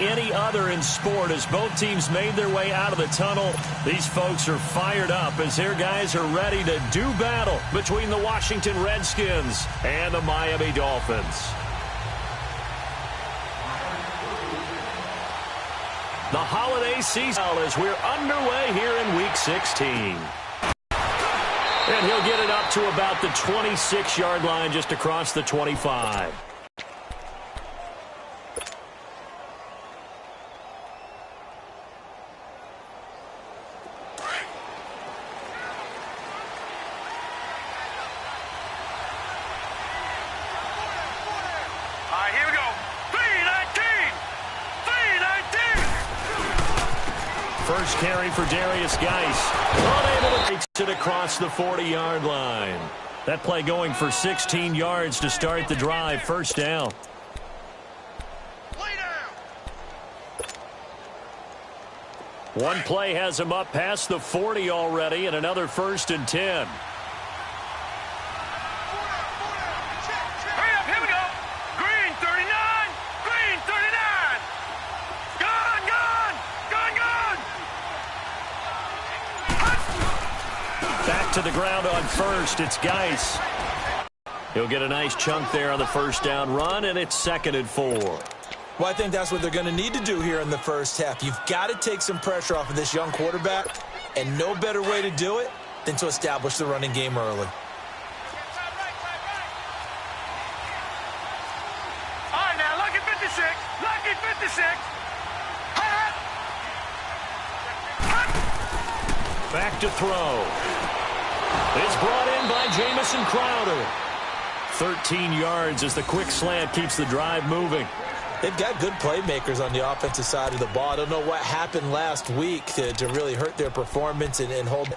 any other in sport as both teams made their way out of the tunnel. These folks are fired up as their guys are ready to do battle between the Washington Redskins and the Miami Dolphins. The holiday season as we're underway here in Week 16. And he'll get it up to about the 26-yard line just across the 25. Here we go. 319! 319! First carry for Darius Geis. Unable to take it across the 40-yard line. That play going for 16 yards to start the drive. First down. One play has him up past the 40 already, and another 1st and 10. To the ground on first. It's Geis. He'll get a nice chunk there on the first down run, and it's 2nd and 4. Well, I think that's what they're going to need to do here in the first half. You've got to take some pressure off of this young quarterback, and no better way to do it than to establish the running game early. All right, now, lucky 56. Lucky 56. Back to throw. It's brought in by Jamison Crowder. 13 yards as the quick slant keeps the drive moving. They've got good playmakers on the offensive side of the ball. I don't know what happened last week to really hurt their performance and hold.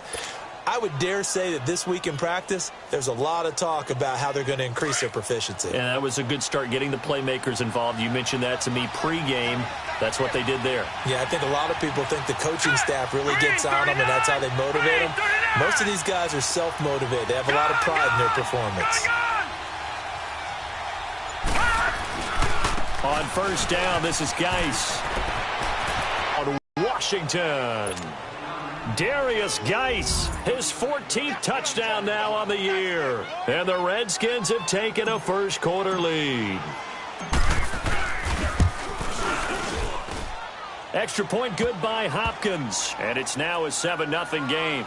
I would dare say that this week in practice, there's a lot of talk about how they're going to increase their proficiency. And that was a good start getting the playmakers involved. You mentioned that to me pregame. That's what they did there. Yeah, I think a lot of people think the coaching staff really gets on them, and that's how they motivate them. Most of these guys are self-motivated. They have a lot of pride in their performance. On first down, this is Geis. On Washington. Darius Geis, his 14th touchdown now on the year. And the Redskins have taken a first-quarter lead. Extra point good by Hopkins. And it's now a 7-0 game.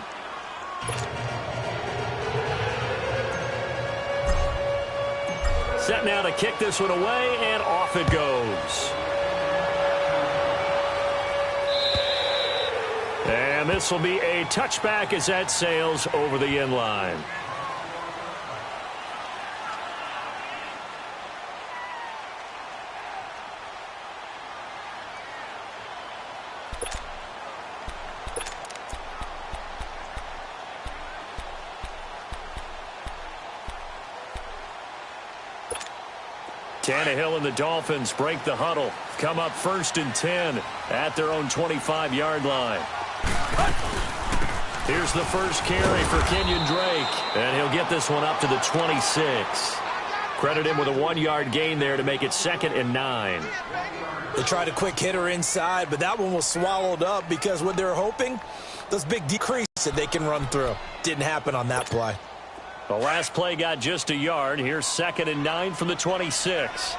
Set now to kick this one away, and off it goes. And this will be a touchback as that sails over the end line. Tannehill and the Dolphins break the huddle. Come up 1st and 10 at their own 25-yard line. Here's the first carry for Kenyon Drake, and he'll get this one up to the 26. Credit him with a 1-yard gain there to make it 2nd and 9. They tried a quick hitter inside, but that one was swallowed up because what they're hoping, those big decreases that they can run through. Didn't happen on that play. The last play got just a yard. Here's 2nd and 9 from the 26.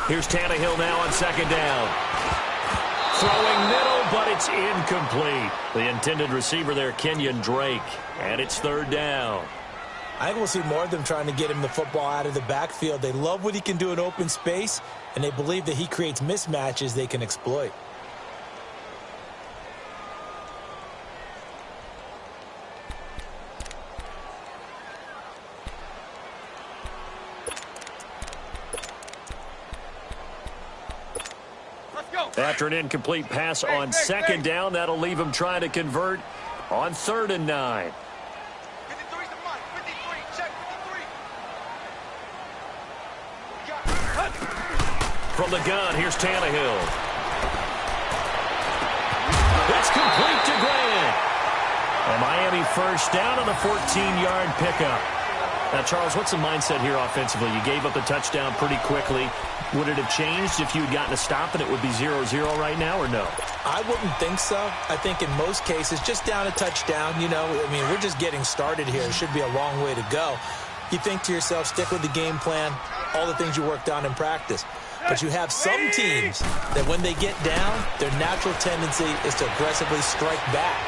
Here's Tannehill now on 2nd down. Throwing middle, but it's incomplete. The intended receiver there, Kenyon Drake. And it's 3rd down. I think we'll see more of them trying to get him the football out of the backfield. They love what he can do in open space, and they believe that he creates mismatches they can exploit. After an incomplete pass on 2nd down, that'll leave him trying to convert on 3rd and 9. From the gun, here's Tannehill. It's complete to Grant. A Miami first down on the 14-yard pickup. Now, Charles, what's the mindset here offensively? You gave up the touchdown pretty quickly. Would it have changed if you had gotten a stop and it would be 0-0 right now, or no? I wouldn't think so. I think in most cases, just down a touchdown, you know, I mean, we're just getting started here. It should be a long way to go. You think to yourself, stick with the game plan, all the things you worked on in practice. But you have some teams that when they get down, their natural tendency is to aggressively strike back.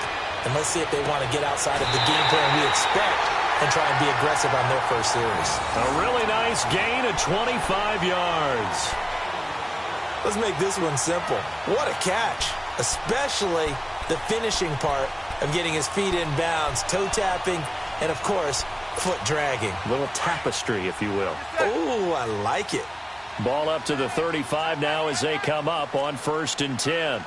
And let's see if they want to get outside of the game plan we expect and try and be aggressive on their first series. A really nice gain of 25 yards. Let's make this one simple. What a catch, especially the finishing part of getting his feet in bounds, toe tapping, and, of course, foot dragging. A little tapestry, if you will. Oh, I like it. Ball up to the 35 now as they come up on 1st and 10.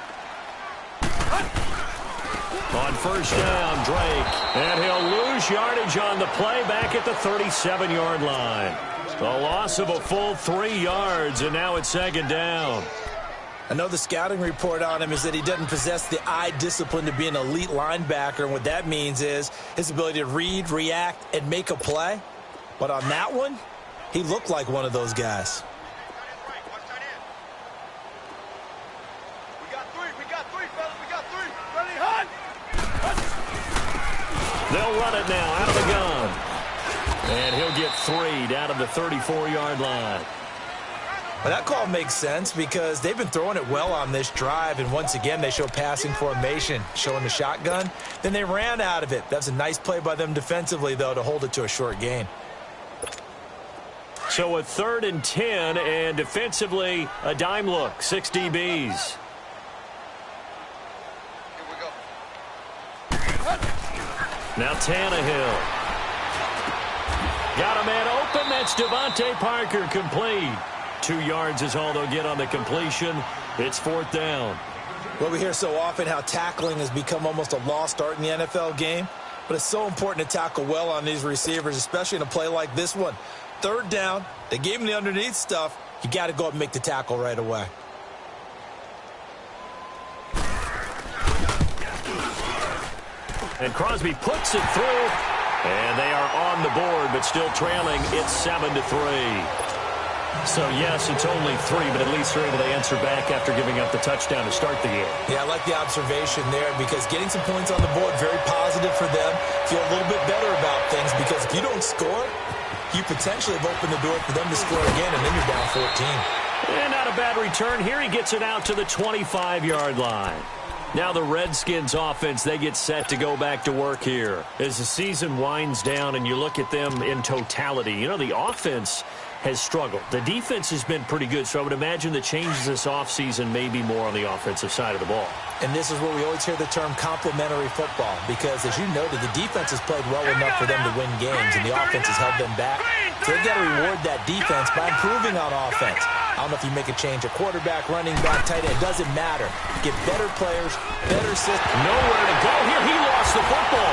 On first down, Drake. And he'll lose yardage on the play back at the 37-yard line. A loss of a full 3 yards, and now it's 2nd down. I know the scouting report on him is that he doesn't possess the eye discipline to be an elite linebacker. And what that means is his ability to read, react, and make a play. But on that one, he looked like one of those guys. They'll run it now out of the gun. And he'll get 3 down to the 34-yard line. Well, that call makes sense because they've been throwing it well on this drive, and once again they show passing formation, showing the shotgun. Then they ran out of it. That's a nice play by them defensively, though, to hold it to a short gain. So a 3rd and 10, and defensively a dime look, 6 DBs. Now Tannehill. Got a man open. That's Devontae Parker, complete. 2 yards is all they'll get on the completion. It's 4th down. Well, we hear so often how tackling has become almost a lost art in the NFL game. But it's so important to tackle well on these receivers, especially in a play like this one. 3rd down. They gave him the underneath stuff. You got to go up and make the tackle right away. And Crosby puts it through. And they are on the board, but still trailing. It's 7-3. So, yes, it's only 3, but at least they're able to answer back after giving up the touchdown to start the game. Yeah, I like the observation there because getting some points on the board, very positive for them. Feel a little bit better about things because if you don't score, you potentially have opened the door for them to score again, and then you're down 14. And not a bad return here. He gets it out to the 25-yard line. Now the Redskins offense, they get set to go back to work here. As the season winds down and you look at them in totality, you know, the offense has struggled. The defense has been pretty good, so I would imagine the changes this offseason may be more on the offensive side of the ball. And this is where we always hear the term complementary football because, as you noted, the defense has played well enough for them to win games, and the offense has held them back. So they've got to reward that defense by improving on offense. I don't know if you make a change, a quarterback, running back, tight end, it doesn't matter. Get better players, better systems. Nowhere to go here. He lost the football.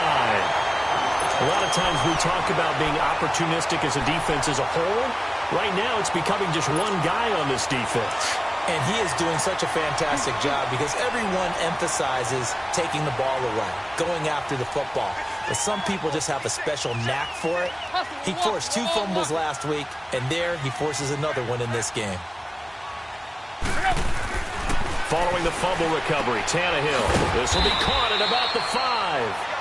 A lot of times we talk about being opportunistic as a defense as a whole. Right now it's becoming just one guy on this defense. And he is doing such a fantastic job because everyone emphasizes taking the ball away, going after the football. But some people just have a special knack for it. He forced 2 fumbles last week, and there he forces another one in this game. Following the fumble recovery, Tannehill. This will be caught at about the 5.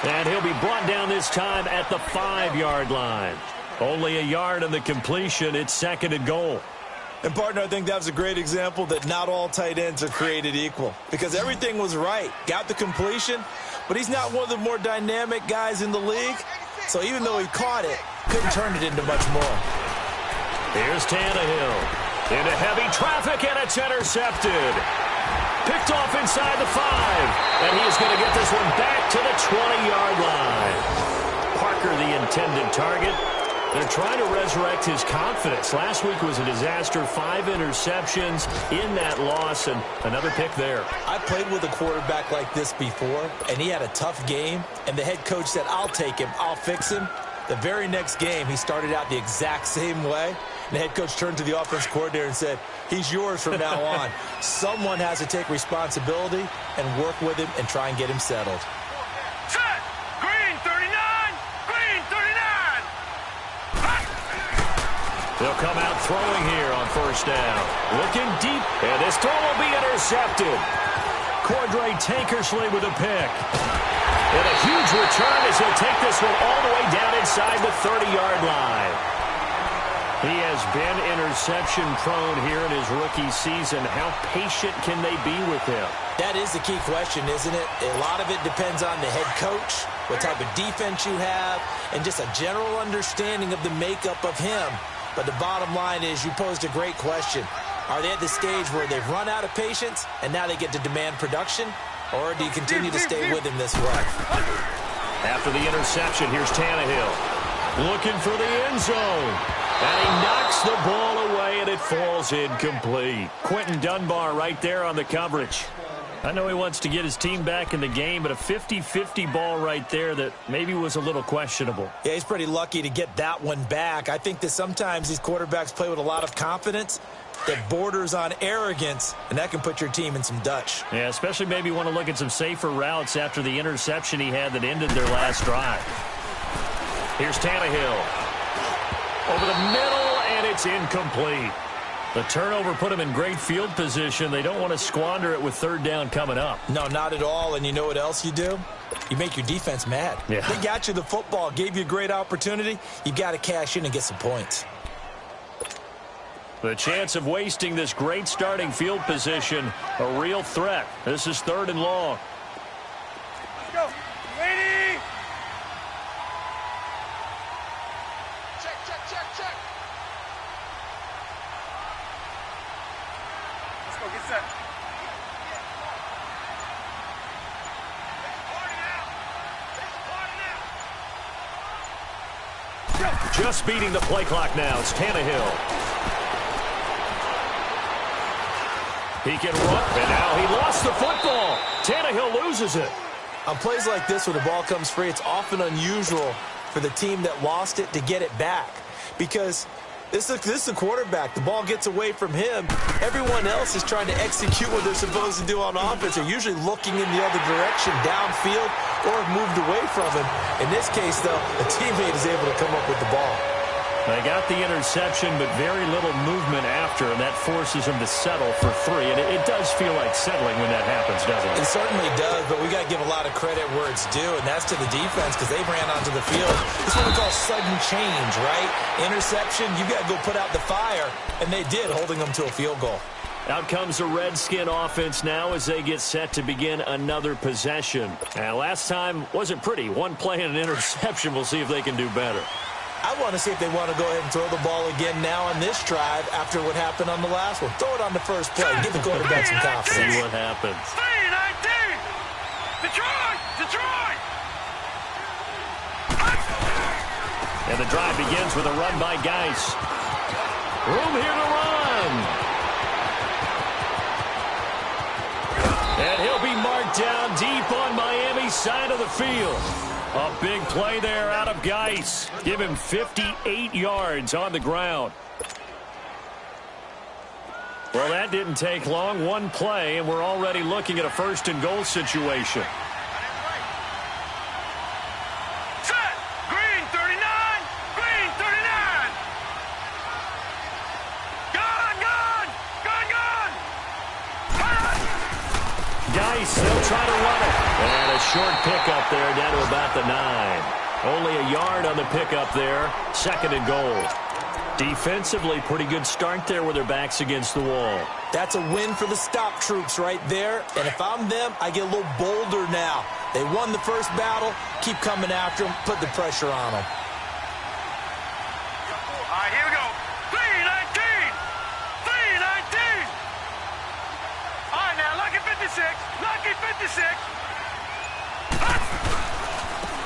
And he'll be brought down this time at the 5-yard line. Only a yard on the completion. It's 2nd and goal. And, partner, I think that was a great example that not all tight ends are created equal because everything was right. Got the completion, but he's not one of the more dynamic guys in the league. So even though he caught it, couldn't turn it into much more. Here's Tannehill. Into heavy traffic, and it's intercepted. Picked off inside the 5. And he's going to get this one back to the 20-yard line. Parker, the intended target. They're trying to resurrect his confidence. Last week was a disaster. 5 interceptions in that loss, and another pick there. I played with a quarterback like this before, and he had a tough game, and the head coach said, I'll take him, I'll fix him. The very next game, he started out the exact same way, and the head coach turned to the offense coordinator and said, he's yours from now on. Someone has to take responsibility and work with him and try and get him settled. Set! They'll come out throwing here on first down. Looking deep, and this throw will be intercepted. Cordray Tankersley with a pick. And a huge return as he'll take this one all the way down inside the 30-yard line. He has been interception-prone here in his rookie season. How patient can they be with him? That is the key question, isn't it? A lot of it depends on the head coach, what type of defense you have, and just a general understanding of the makeup of him. But the bottom line is you posed a great question. Are they at the stage where they've run out of patience and now they get to demand production? Or do you continue to stay with him this way? After the interception, here's Tannehill. Looking for the end zone. And he knocks the ball away, and it falls incomplete. Quentin Dunbar right there on the coverage. I know he wants to get his team back in the game, but a 50-50 ball right there that maybe was a little questionable. Yeah, he's pretty lucky to get that one back. I think that sometimes these quarterbacks play with a lot of confidence that borders on arrogance, and that can put your team in some Dutch. Yeah, especially maybe want to look at some safer routes after the interception he had that ended their last drive. Here's Tannehill. Over the middle, and it's incomplete. The turnover put them in great field position. They don't want to squander it with third down coming up. No, not at all. And you know what else you do? You make your defense mad. Yeah. They got you the football, gave you a great opportunity. You got to cash in and get some points. The chance of wasting this great starting field position, a real threat. This is 3rd and long. Let's go. Ready? Check. Let's go, get set. Just beating the play clock now. It's Tannehill. He can run, and now he lost the football. Tannehill loses it. On plays like this where the ball comes free, it's often unusual for the team that lost it to get it back. Because this is the quarterback. The ball gets away from him. Everyone else is trying to execute what they're supposed to do on offense. They're usually looking in the other direction, downfield, or have moved away from him. In this case, though, a teammate is able to come up with the ball. They got the interception, but very little movement after, and that forces them to settle for 3. And it does feel like settling when that happens, doesn't it? It certainly does, but we got to give a lot of credit where it's due, and that's to the defense because they ran onto the field. It's what we call sudden change, right? Interception, you got to go put out the fire, and they did, holding them to a field goal. Out comes the Redskin offense now as they get set to begin another possession. Now, last time wasn't pretty. One play and an interception. We'll see if they can do better. I want to see if they want to go ahead and throw the ball again now on this drive after what happened on the last one. Throw it on the first play. Give the quarterback some confidence. See what happens. 3-19. Detroit. And the drive begins with a run by Geis. Room here to run. And he'll be marked down deep on Miami's side of the field. A big play there out of Geis. Give him 58 yards on the ground. Well, that didn't take long. One play, and we're already looking at a 1st and goal situation. Set. Green 39. Gone. Geis, they'll try to run it. And a short pickup there down to about the 9. Only a yard on the pickup there. 2nd and goal. Defensively, pretty good start there with their backs against the wall. That's a win for the stop troops right there. And if I'm them, I get a little bolder now. They won the first battle. Keep coming after them. Put the pressure on them. All right, here we go. 3-19. All right, now, lucky 56.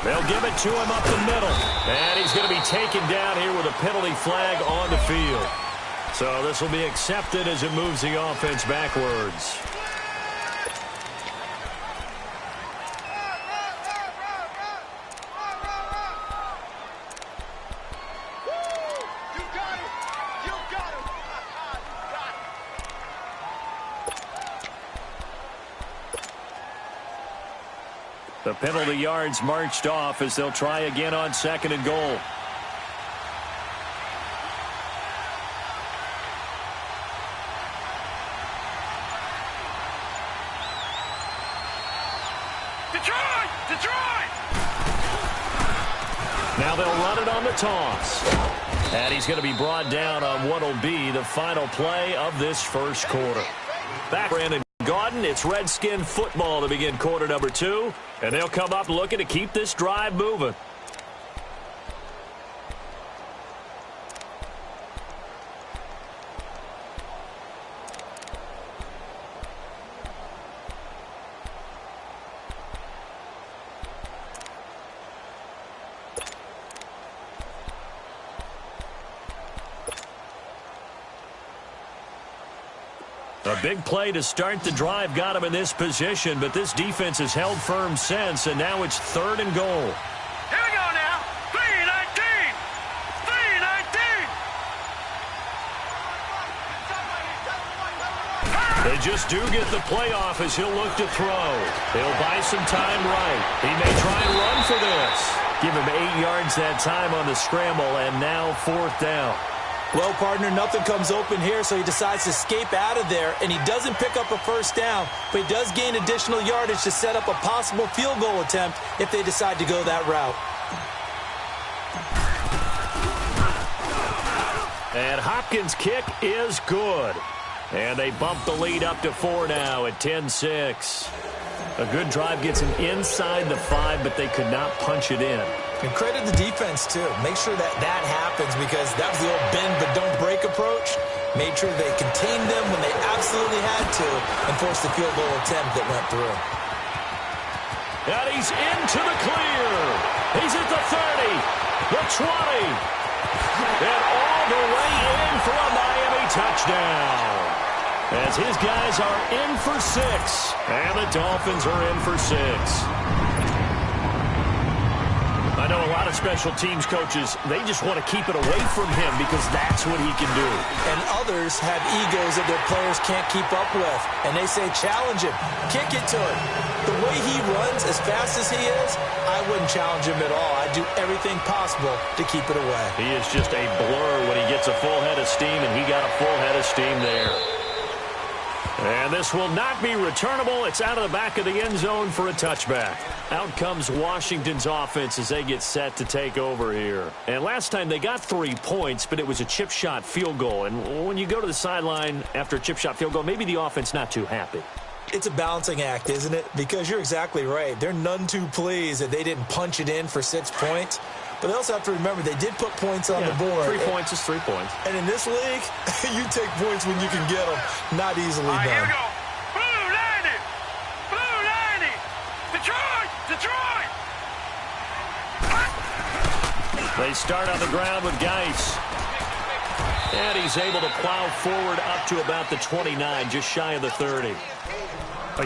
They'll give it to him up the middle. And he's going to be taken down here with a penalty flag on the field. So this will be accepted as it moves the offense backwards. The penalty yards marched off as they'll try again on 2nd and goal. Now they'll run it on the toss. And he's going to be brought down on what will be the final play of this first quarter. Back Brandon Gaudin, it's Redskin football to begin quarter number 2. And they'll come up looking to keep this drive moving. A big play to start the drive got him in this position, but this defense has held firm since, and now it's 3rd and goal. Here we go now. 3-19. 3-19. They just do get the playoff as he'll look to throw. He'll buy some time right. He may try and run for this. Give him 8 yards that time on the scramble, and now 4th down. Well, partner, nothing comes open here, so he decides to escape out of there, and he doesn't pick up a first down, but he does gain additional yardage to set up a possible field goal attempt if they decide to go that route. And Hopkins' kick is good. And they bump the lead up to 4 now at 10-6. A good drive gets him inside the 5, but they could not punch it in. And credit the defense, too. Make sure that happens because that was the old bend but don't break approach. Made sure they contained them when they absolutely had to and forced the field goal attempt that went through. And he's into the clear. He's at the 30, the 20, and all the way in for a Miami touchdown. As his guys are in for 6, and the Dolphins are in for 6. I know a lot of special teams coaches, they just want to keep it away from him because that's what he can do. And others have egos that their players can't keep up with. And they say, challenge him, kick it to him. The way he runs as fast as he is, I wouldn't challenge him at all. I'd do everything possible to keep it away. He is just a blur when he gets a full head of steam, and he got a full head of steam there. And this will not be returnable. It's out of the back of the end zone for a touchback. Out comes Washington's offense as they get set to take over here. And last time they got 3 points, but it was a chip shot field goal. And when you go to the sideline after a chip shot field goal, maybe the offense not too happy. It's a balancing act, isn't it? Because you're exactly right. They're none too pleased that they didn't punch it in for 6 points. But they also have to remember they did put points on the board. 3 points is 3 points. And in this league, you take points when you can get them. Not easily done. Here we go. Blue 90. Blue 90. Detroit. Detroit. They start on the ground with Geis. And he's able to plow forward up to about the 29, just shy of the 30.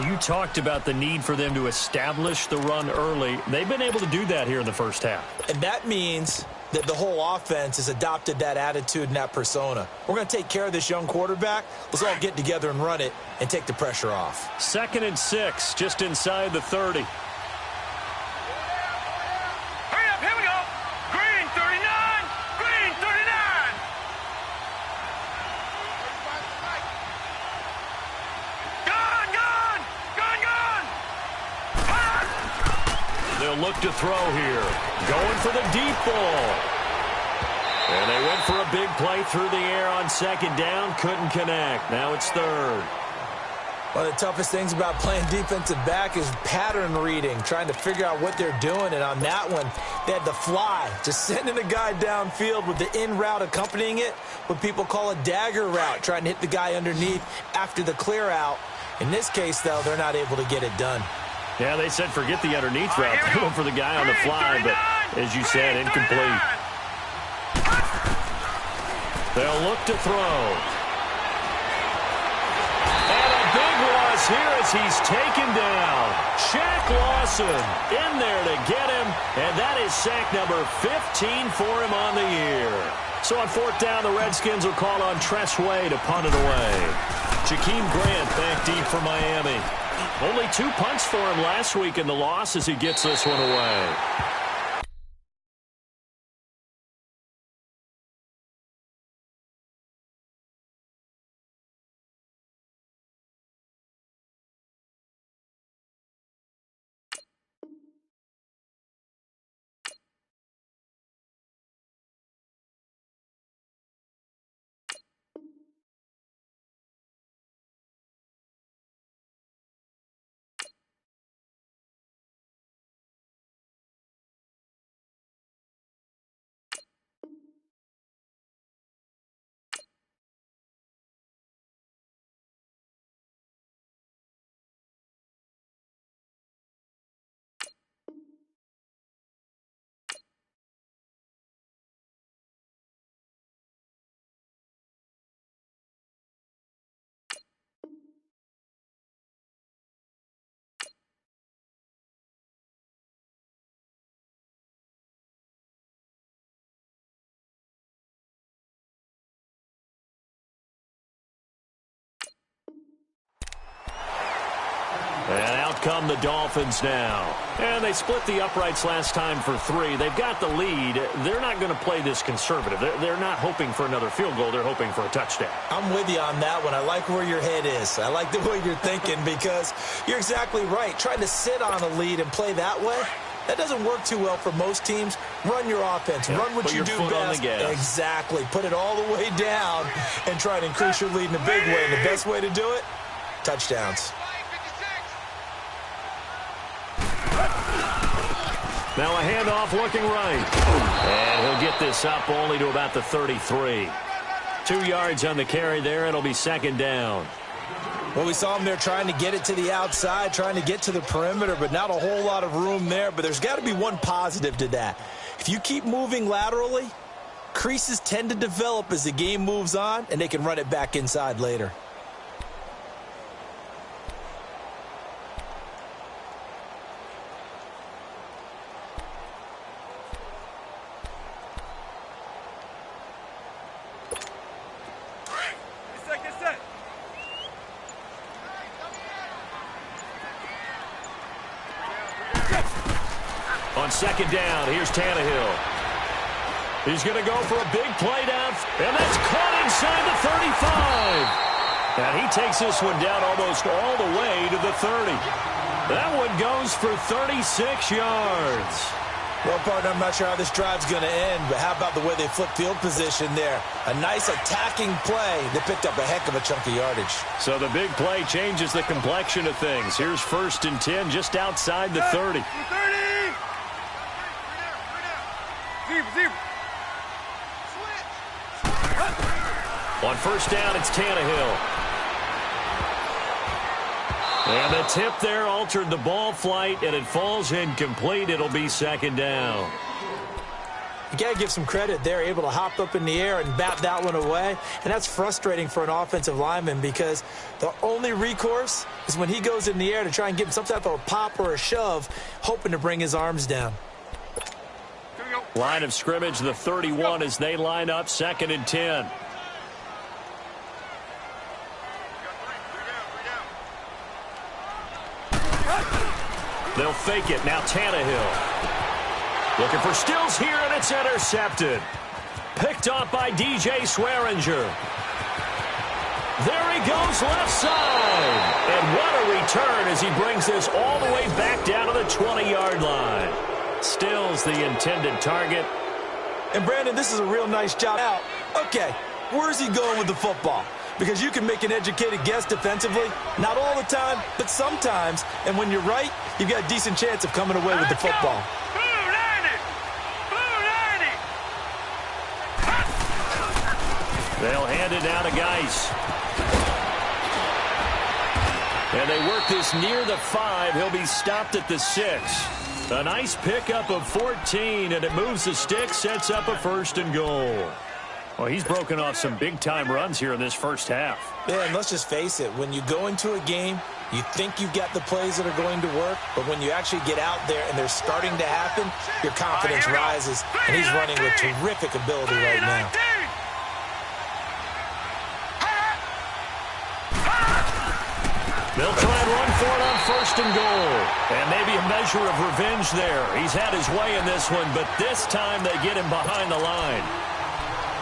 You talked about the need for them to establish the run early. They've been able to do that here in the first half. And that means that the whole offense has adopted that attitude and that persona. We're going to take care of this young quarterback. Let's all get together and run it and take the pressure off. 2nd and 6, just inside the 30. Hurry up. Here we go. Green 39. Green 39. They'll look to throw here. Going for the deep ball. And they went for a big play through the air on 2nd down. Couldn't connect. Now it's 3rd. One of the toughest things about playing defensive back is pattern reading, trying to figure out what they're doing. And on that one, they had the fly, just sending a guy downfield with the in route accompanying it, what people call a dagger route, trying to hit the guy underneath after the clear out. In this case, though, they're not able to get it done. Yeah, they said forget the underneath route. They went for the guy on the fly, but as you said, incomplete. They'll look to throw. And a big loss here as he's taken down. Shaq Lawson in there to get him, and that is sack number 15 for him on the year. So on 4th down, the Redskins will call on Tress Way to punt it away. Jakeem Grant back deep for Miami. Only 2 punts for him last week in the loss as he gets this one away. come the Dolphins now. And they split the uprights last time for 3. They've got the lead. They're not going to play this conservative. They're not hoping for another field goal. They're hoping for a touchdown. I'm with you on that one. I like where your head is. I like the way you're thinking because you're exactly right. Trying to sit on a lead and play that way, that doesn't work too well for most teams. Run your offense. Yeah, run what you do best. Exactly. Put it all the way down and try to increase your lead in a big way. And the best way to do it, touchdowns. Now a handoff looking right. And he'll get this up only to about the 33. 2 yards on the carry there. It'll be second down. Well, we saw him there trying to get it to the outside, trying to get to the perimeter, but not a whole lot of room there. But there's got to be one positive to that. If you keep moving laterally, creases tend to develop as the game moves on, and they can run it back inside later. On second down, here's Tannehill. He's going to go for a big play down, and that's caught inside the 35. And he takes this one down almost all the way to the 30. That one goes for 36 yards. Well, partner, I'm not sure how this drive's going to end, but how about the way they flip field position there? A nice attacking play. They picked up a heck of a chunk of yardage. So the big play changes the complexion of things. Here's 1st and 10 just outside the 30. 30! Zero. On first down, it's Tannehill. And the tip there altered the ball flight, and it falls incomplete. It'll be second down. You got to give some credit. They're able to hop up in the air and bat that one away. And that's frustrating for an offensive lineman because the only recourse is when he goes in the air to try and get some type of a pop or a shove, hoping to bring his arms down. Line of scrimmage, the 31 as they line up, 2nd and 10. They'll fake it. Now Tannehill. Looking for Stills here, and it's intercepted. Picked off by DJ Swearinger. There he goes left side. And what a return as he brings this all the way back down to the 20-yard line. Stills the intended target. And, Brandon, this is a real nice job out. Okay, where's he going with the football? Because you can make an educated guess defensively. Not all the time, but sometimes. And when you're right, you've got a decent chance of coming away with the football. They'll hand it down to Geis. And they work this near the 5. He'll be stopped at the 6. A nice pickup of 14, and it moves the stick, sets up a 1st and goal. Well, he's broken off some big-time runs here in this first half. Yeah, and let's just face it. When you go into a game, you think you've got the plays that are going to work, but when you actually get out there and they're starting to happen, your confidence rises, and he's running with terrific ability right now. They'll try and run for it on 1st and goal. And maybe a measure of revenge there. He's had his way in this one, but this time they get him behind the line.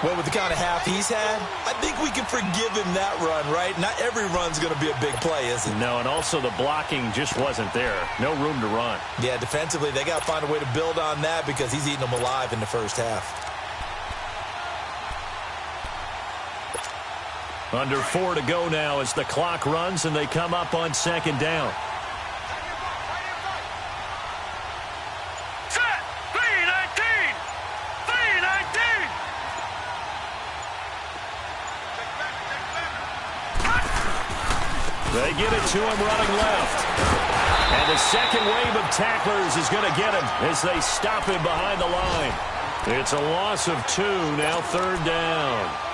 Well, with the kind of half he's had, I think we can forgive him that run, right? Not every run's going to be a big play, is it? No, and also the blocking just wasn't there. No room to run. Yeah, defensively, they got to find a way to build on that because he's eating them alive in the first half. Under 4 to go now as the clock runs and they come up on 2nd down. Set! 3-19! 3-19! They get it to him running left. And the second wave of tacklers is going to get him as they stop him behind the line. It's a loss of 2, now 3rd down.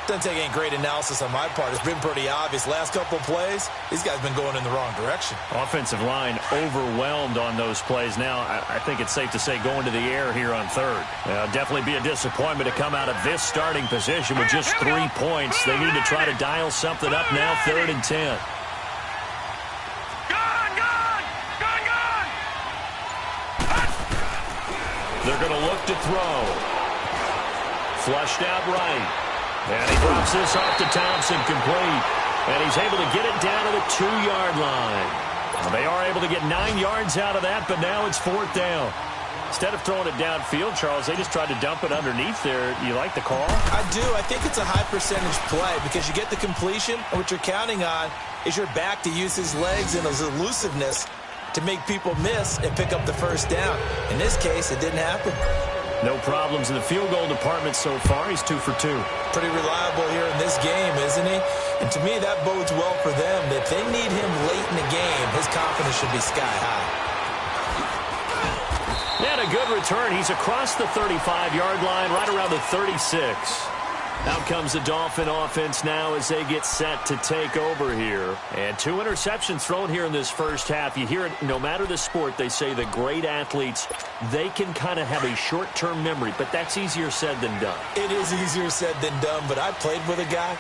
Doesn't take any great analysis on my part. It's been pretty obvious. Last couple of plays, these guys have been going in the wrong direction. Offensive line overwhelmed on those plays. Now, I think it's safe to say going to the air here on 3rd. Definitely be a disappointment to come out of this starting position with just 3 points. They need to try to dial something up now, 3rd and 10. Gone! look to throw. Flushed out right. And he drops this off to Thompson, complete. And he's able to get it down to the 2-yard line. Well, they are able to get 9 yards out of that, but now it's 4th down. Instead of throwing it downfield, Charles, they just tried to dump it underneath there. You like the call? I do. I think it's a high-percentage play because you get the completion, and what you're counting on is your back to use his legs and his elusiveness to make people miss and pick up the first down. In this case, it didn't happen. No problems in the field goal department so far. He's 2 for 2. Pretty reliable here in this game, isn't he? And to me, that bodes well for them. If they need him late in the game, his confidence should be sky high. And a good return. He's across the 35-yard line, right around the 36. Out comes the Dolphin offense now as they get set to take over here. And 2 interceptions thrown here in this first half. You hear it, no matter the sport, they say the great athletes, they can kind of have a short-term memory, but that's easier said than done. It is easier said than done, but I played with a guy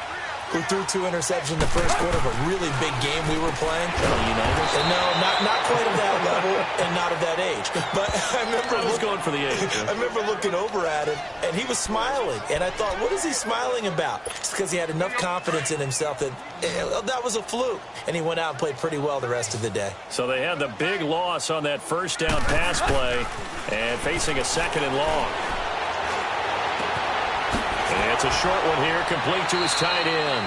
who threw 2 interceptions in the first quarter of a really big game we were playing. No, not quite at that level and not at that age. But I remember going for the age. I remember looking over at him, and he was smiling. And I thought, what is he smiling about? It's because he had enough confidence in himself that that was a fluke. And he went out and played pretty well the rest of the day. So they had the big loss on that first down pass play and facing a 2nd and long. And it's a short one here, complete to his tight end.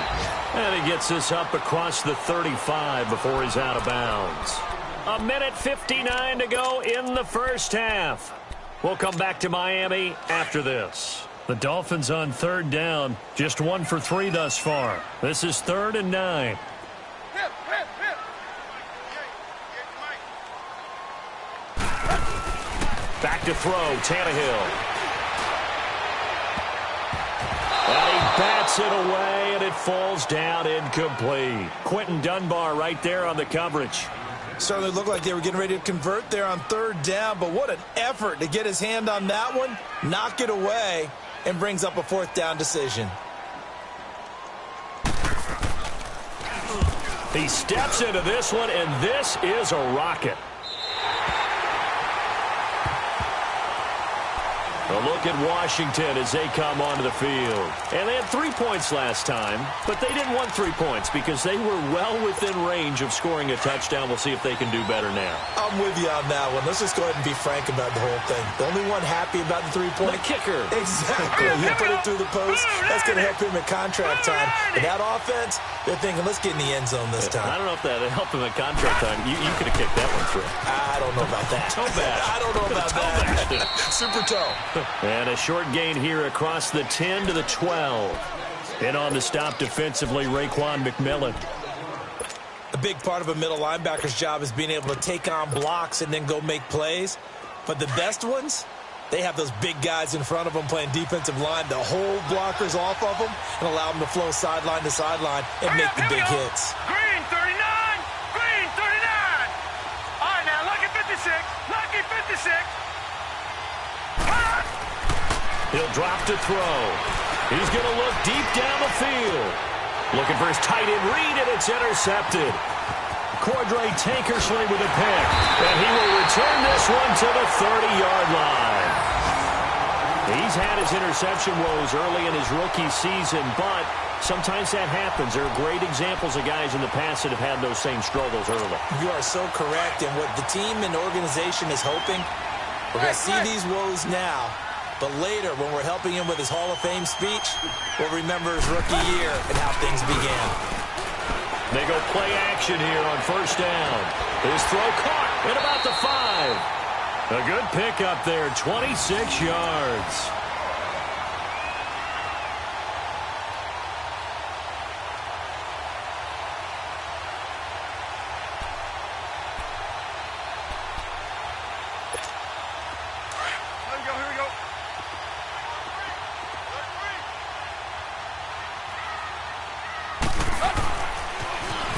And he gets this up across the 35 before he's out of bounds. 1:59 to go in the first half. We'll come back to Miami after this. The Dolphins on 3rd down, just 1 for 3 thus far. This is 3rd and 9. Back to throw, Tannehill. And he bats it away, and it falls down incomplete. Quentin Dunbar right there on the coverage. Certainly looked like they were getting ready to convert there on 3rd down, but what an effort to get his hand on that one, knock it away, and brings up a 4th down decision. He steps into this one, and this is a rocket. A look at Washington as they come onto the field. And they had 3 points last time, but they didn't want 3 points because they were well within range of scoring a touchdown. We'll see if they can do better now. I'm with you on that one. Let's just go ahead and be frank about the whole thing. The only one happy about the 3-point? The kicker. Exactly. He put it through the post. That's going to help him at contract time. But that offense, they're thinking, let's get in the end zone this time. I don't know if that helped him at contract time. You could have kicked that one through. I don't know about that. Toe bash. I don't know about that. Super toe. And a short gain here across the 10 to the 12. In on the stop defensively, Raekwon McMillan. A big part of a middle linebacker's job is being able to take on blocks and then go make plays. But the best ones, they have those big guys in front of them playing defensive line to hold blockers off of them and allow them to flow sideline to sideline and make the big hits. Green 39, green 39. All right, now, lucky 56, lucky 56. He'll drop to throw. He's going to look deep down the field. Looking for his tight end read, and it's intercepted. Cordray Tankersley with a pick. And he will return this one to the 30-yard line. He's had his interception woes early in his rookie season, but sometimes that happens. There are great examples of guys in the past that have had those same struggles early. You are so correct. And what the team and organization is hoping, we're going to see these woes now. But later, when we're helping him with his Hall of Fame speech, we'll remember his rookie year and how things began. They go play action here on 1st down. His throw caught at about the 5. A good pickup there, 26 yards.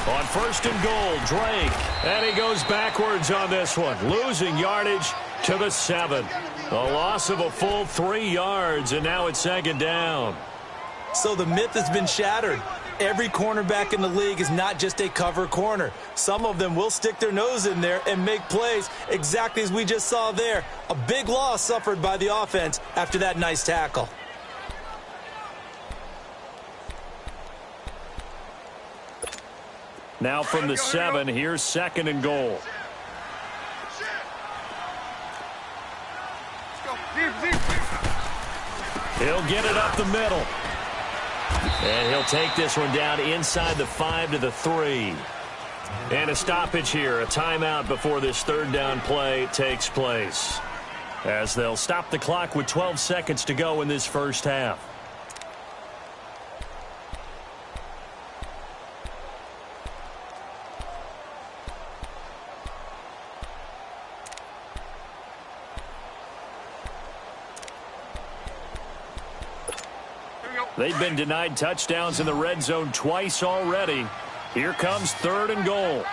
On 1st and goal, Drake. And he goes backwards on this one, losing yardage to the 7. A loss of a full 3 yards, and now it's 2nd down. So the myth has been shattered. Every cornerback in the league is not just a cover corner. Some of them will stick their nose in there and make plays exactly as we just saw there. A big loss suffered by the offense after that nice tackle. Now from the 7, here's 2nd and goal. He'll get it up the middle. And he'll take this one down inside the 5 to the 3. And a stoppage here, a timeout before this 3rd down play takes place, as they'll stop the clock with 12 seconds to go in this first half. They've been denied touchdowns in the red zone twice already. Here comes 3rd and goal.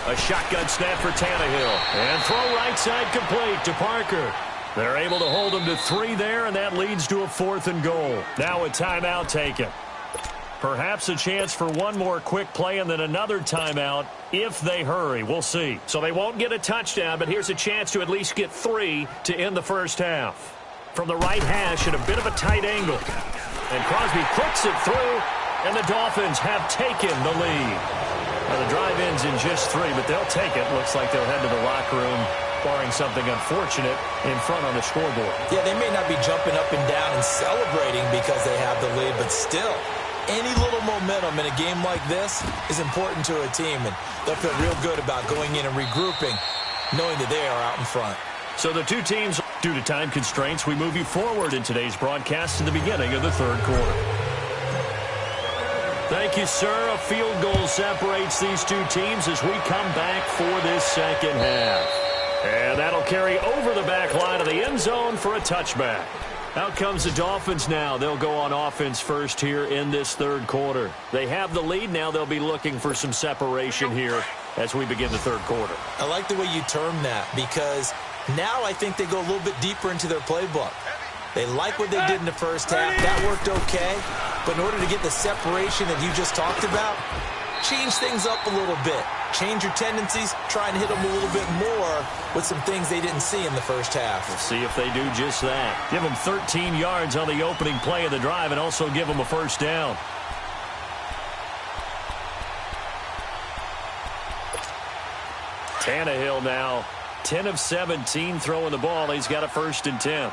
A shotgun snap for Tannehill. And throw right side complete to Parker. They're able to hold him to 3 there, and that leads to a 4th and goal. Now a timeout taken. Perhaps a chance for one more quick play and then another timeout if they hurry. We'll see. So they won't get a touchdown, but here's a chance to at least get 3 to end the first half. From the right hash at a bit of a tight angle. And Crosby clicks it through, and the Dolphins have taken the lead. Now the drive ends in just 3, but they'll take it. Looks like they'll head to the locker room, barring something unfortunate, in front on the scoreboard. Yeah, they may not be jumping up and down and celebrating because they have the lead, but still, any little momentum in a game like this is important to a team, and they'll feel real good about going in and regrouping, knowing that they are out in front. So the two teams, due to time constraints, we move you forward in today's broadcast to the beginning of the 3rd quarter. Thank you, sir. A field goal separates these two teams as we come back for this 2nd half. And that'll carry over the back line of the end zone for a touchback. Out comes the Dolphins now. They'll go on offense first here in this 3rd quarter. They have the lead. Now they'll be looking for some separation here as we begin the 3rd quarter. I like the way you term that, because now I think they go a little bit deeper into their playbook. They like what they did in the first half. That worked okay. But in order to get the separation that you just talked about, change things up a little bit. Change your tendencies, try and hit them a little bit more with some things they didn't see in the first half. We'll see if they do just that. Give them 13 yards on the opening play of the drive and also give them a 1st down. Tannehill now 10 of 17 throwing the ball. He's got a 1st and 10.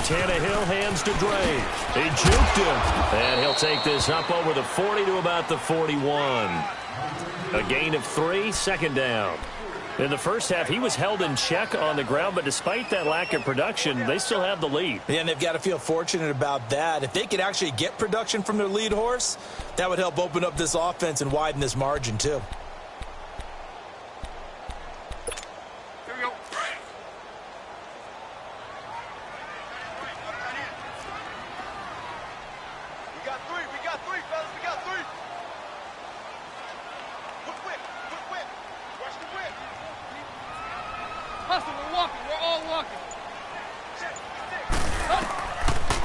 Tannehill hands to Dre. He juked him. And he'll take this up over the 40 to about the 41. A gain of 3, 2nd down. In the first half, he was held in check on the ground, but despite that lack of production, they still have the lead. Yeah, and they've got to feel fortunate about that. If they could actually get production from their lead horse, that would help open up this offense and widen this margin too.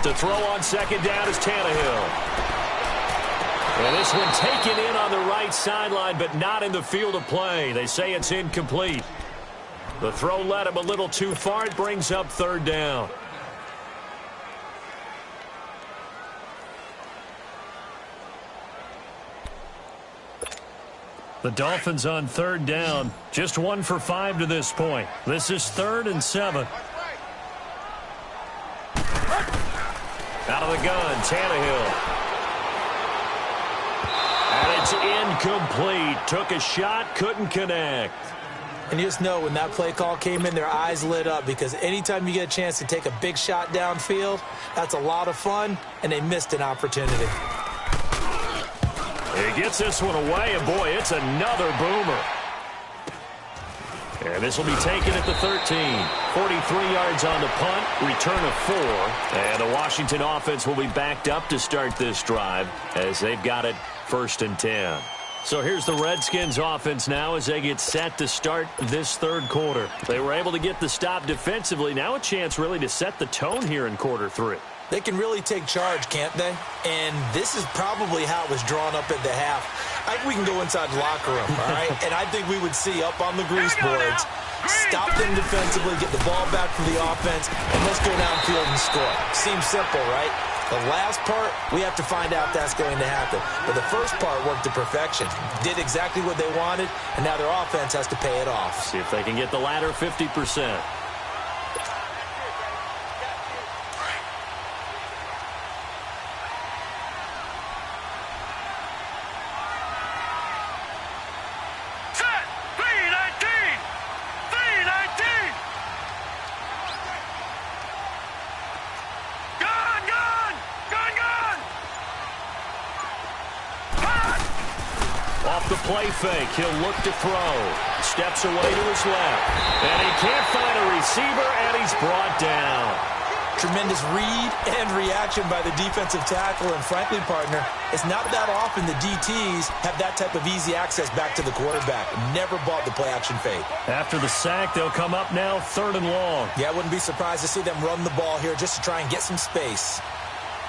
To throw on 2nd down is Tannehill. And this one taken in on the right sideline, but not in the field of play. They say it's incomplete. The throw led him a little too far. It brings up 3rd down. The Dolphins on 3rd down. Just 1 for 5 to this point. This is 3rd and 7. Out of the gun, Tannehill. And it's incomplete. Took a shot, couldn't connect. And you just know when that play call came in, their eyes lit up, because anytime you get a chance to take a big shot downfield, that's a lot of fun, and they missed an opportunity. He gets this one away, and boy, it's another boomer. And this will be taken at the 13. 43 yards on the punt, return of 4. And the Washington offense will be backed up to start this drive as they've got it 1st and 10. So here's the Redskins offense now as they get set to start this third quarter. They were able to get the stop defensively. Now a chance really to set the tone here in quarter 3. They can really take charge, can't they? And this is probably how it was drawn up at the half. I think we can go inside the locker room, all right? And I think we would see up on the grease boards, stop them defensively, get the ball back from the offense, and let's go downfield and score. Seems simple, right? The last part, we have to find out if that's going to happen. But the first part worked to perfection. Did exactly what they wanted, and now their offense has to pay it off. See if they can get the latter 50%. Off the play fake, he'll look to throw. Steps away to his left. And he can't find a receiver, and he's brought down. Tremendous read and reaction by the defensive tackle. And frankly, partner, it's not that often the DTs have that type of easy access back to the quarterback. Never bought the play-action fake. After the sack, they'll come up now 3rd and long. Yeah, I wouldn't be surprised to see them run the ball here just to try and get some space.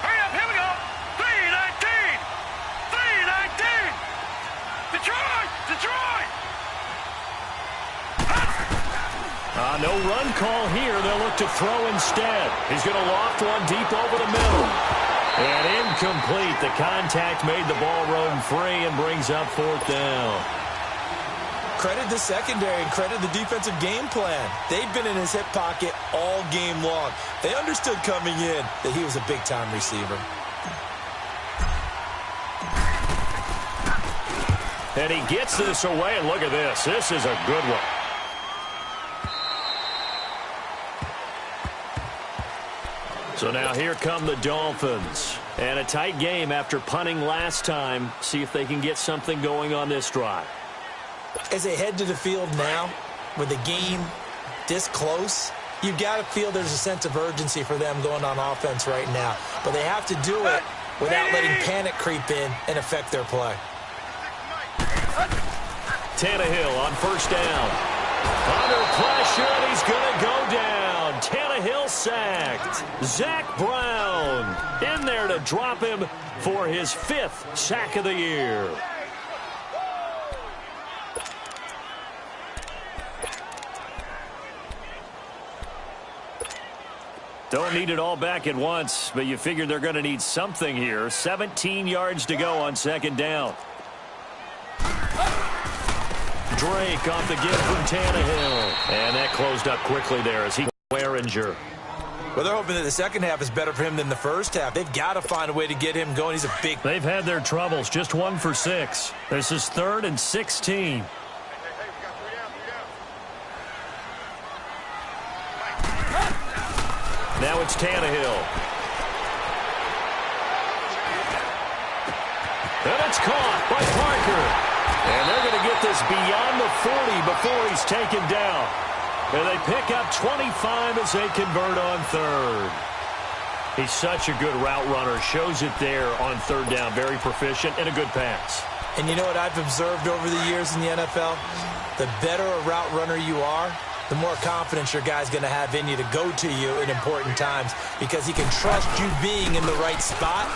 Hurry up, here we go. 3-19. 3-19. Detroit! Detroit! No run call here. They'll look to throw instead. He's going to loft one deep over the middle. And incomplete. The contact made the ball roam free and brings up 4th down. Credit the secondary and credit the defensive game plan. They've been in his hip pocket all game long. They understood coming in that he was a big-time receiver. And he gets this away, and look at this. This is a good one. So now here come the Dolphins. And a tight game after punting last time. See if they can get something going on this drive. As they head to the field now, with the game this close, you've got to feel there's a sense of urgency for them going on offense right now. But they have to do it without letting panic creep in and affect their play. Tannehill on 1st down. Under pressure, and he's going to go down. Tannehill sacked. Zach Brown in there to drop him for his 5th sack of the year. Don't need it all back at once, but you figure they're going to need something here. 17 yards to go on 2nd down. Drake off the give from Tannehill. And that closed up quickly there as he Waringer. Well, they're hoping that the second half is better for him than the first half. They've got to find a way to get him going. He's a big... They've had their troubles. Just 1 for 6. This is 3rd and 16. Now it's Tannehill. And it's caught by Parker. And they're going to get this beyond the 40 before he's taken down. And they pick up 25 as they convert on 3rd. He's such a good route runner. Shows it there on 3rd down. Very proficient and a good pass. And you know what I've observed over the years in the NFL? The better a route runner you are, the more confidence your guy's going to have in you to go to you in important times because he can trust you being in the right spot,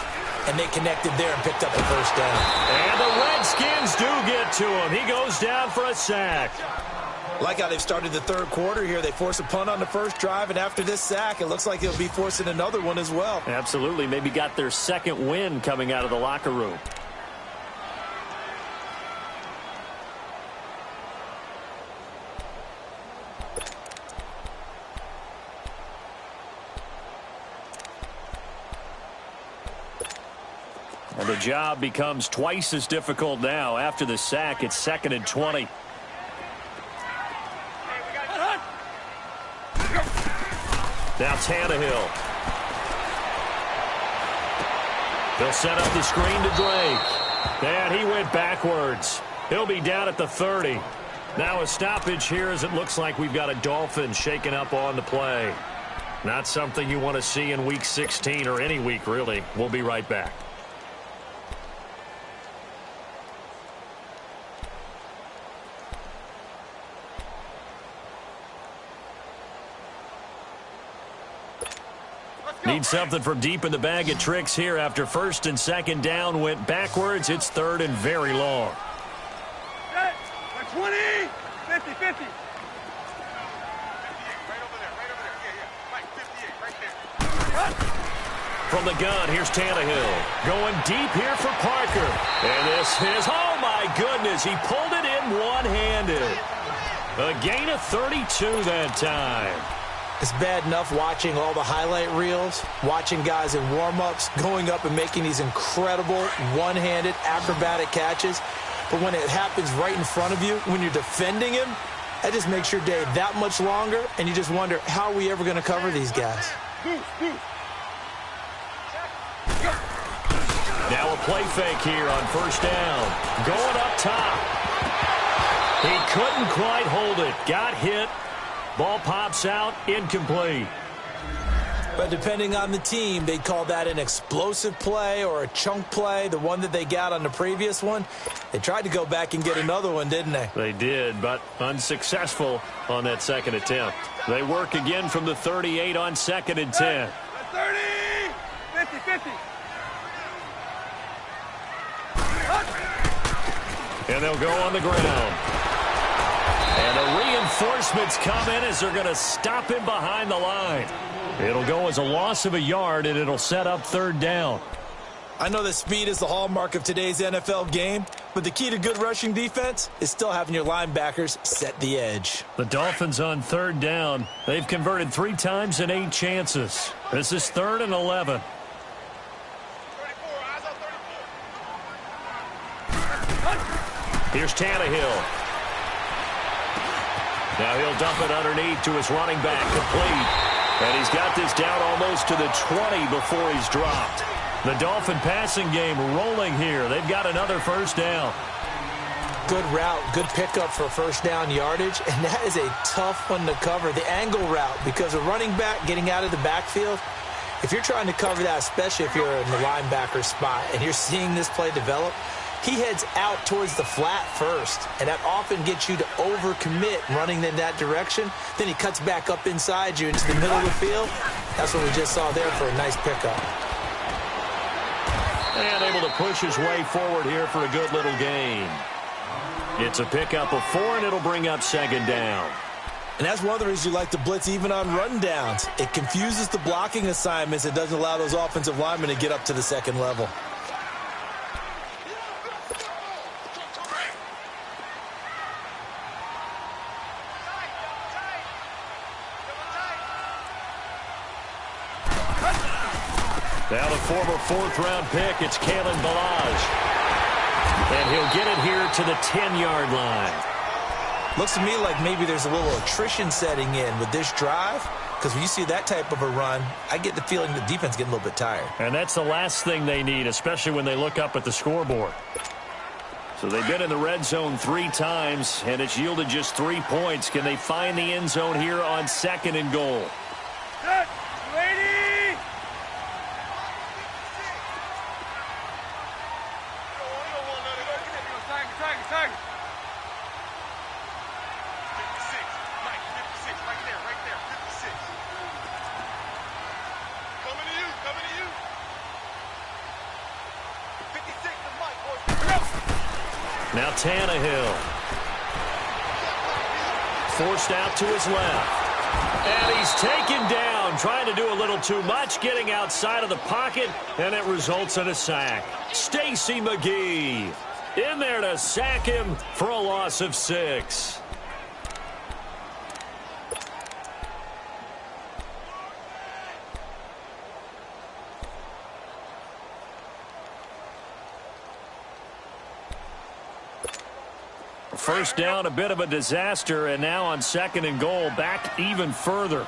and they connected there and picked up the 1st down. And the Redskins do get to him. He goes down for a sack. Like how they've started the 3rd quarter here. They force a punt on the 1st drive, and after this sack, it looks like they'll be forcing another one as well. Absolutely. Maybe got their 2nd win coming out of the locker room. And the job becomes twice as difficult now. After the sack, it's 2nd and 20. Now Tannehill. They'll set up the screen to Drake. And he went backwards. He'll be down at the 30. Now a stoppage here as it looks like we've got a Dolphin shaking up on the play. Not something you want to see in Week 16 or any week, really. We'll be right back. Need something from deep in the bag of tricks here after first and second down went backwards. It's third and very long. 20, 50, 50. From the gun, here's Tannehill. Going deep here for Parker. And this is, oh my goodness, he pulled it in one-handed. A gain of 32 that time. It's bad enough watching all the highlight reels, watching guys in warm-ups, going up and making these incredible one-handed acrobatic catches. But when it happens right in front of you, when you're defending him, that just makes your day that much longer, and you just wonder, how are we ever going to cover these guys? Now a play fake here on first down. Going up top. He couldn't quite hold it. Got hit. Ball pops out. Incomplete. But depending on the team, they'd call that an explosive play or a chunk play, the one that they got on the previous one. They tried to go back and get another one, didn't they? They did, but unsuccessful on that second attempt. They work again from the 38 on second and 10. 30, 50, 50. And they'll go on the ground. And the reinforcements come in as they're going to stop him behind the line. It'll go as a loss of a yard, and it'll set up third down. I know that speed is the hallmark of today's NFL game, but the key to good rushing defense is still having your linebackers set the edge. The Dolphins on third down. They've converted 3 times in 8 chances. This is 3rd and 11. Here's Tannehill. Now he'll dump it underneath to his running back, complete. And he's got this down almost to the 20 before he's dropped. The Dolphin passing game rolling here. They've got another first down. Good route, good pickup for first down yardage, and that is a tough one to cover. The angle route, because a running back getting out of the backfield, if you're trying to cover that, especially if you're in the linebacker spot and you're seeing this play develop, he heads out towards the flat first, and that often gets you to overcommit running in that direction. Then he cuts back up inside you into the middle of the field. That's what we just saw there for a nice pickup. And able to push his way forward here for a good little gain. It's a pickup of 4, and it'll bring up second down. And that's one of the reasons you like to blitz even on run downs. It confuses the blocking assignments. It doesn't allow those offensive linemen to get up to the second level. Now the former 4th-round pick, it's Kalen Ballage. And he'll get it here to the 10-yard line. Looks to me like maybe there's a little attrition setting in with this drive, because when you see that type of a run, I get the feeling the defense is getting a little bit tired. And that's the last thing they need, especially when they look up at the scoreboard. So they've been in the red zone 3 times, and it's yielded just 3 points. Can they find the end zone here on 2nd and goal? Set, ready. Target. 56, Mike, 56, right there, 56. Coming to you. 56 to Mike, boys. Now Tannehill. Forced out to his left. And he's taken down, trying to do a little too much, getting outside of the pocket, and it results in a sack. Stacy McGee in there to sack him for a loss of 6. First down, a bit of a disaster, and now on 2nd and goal, back even further.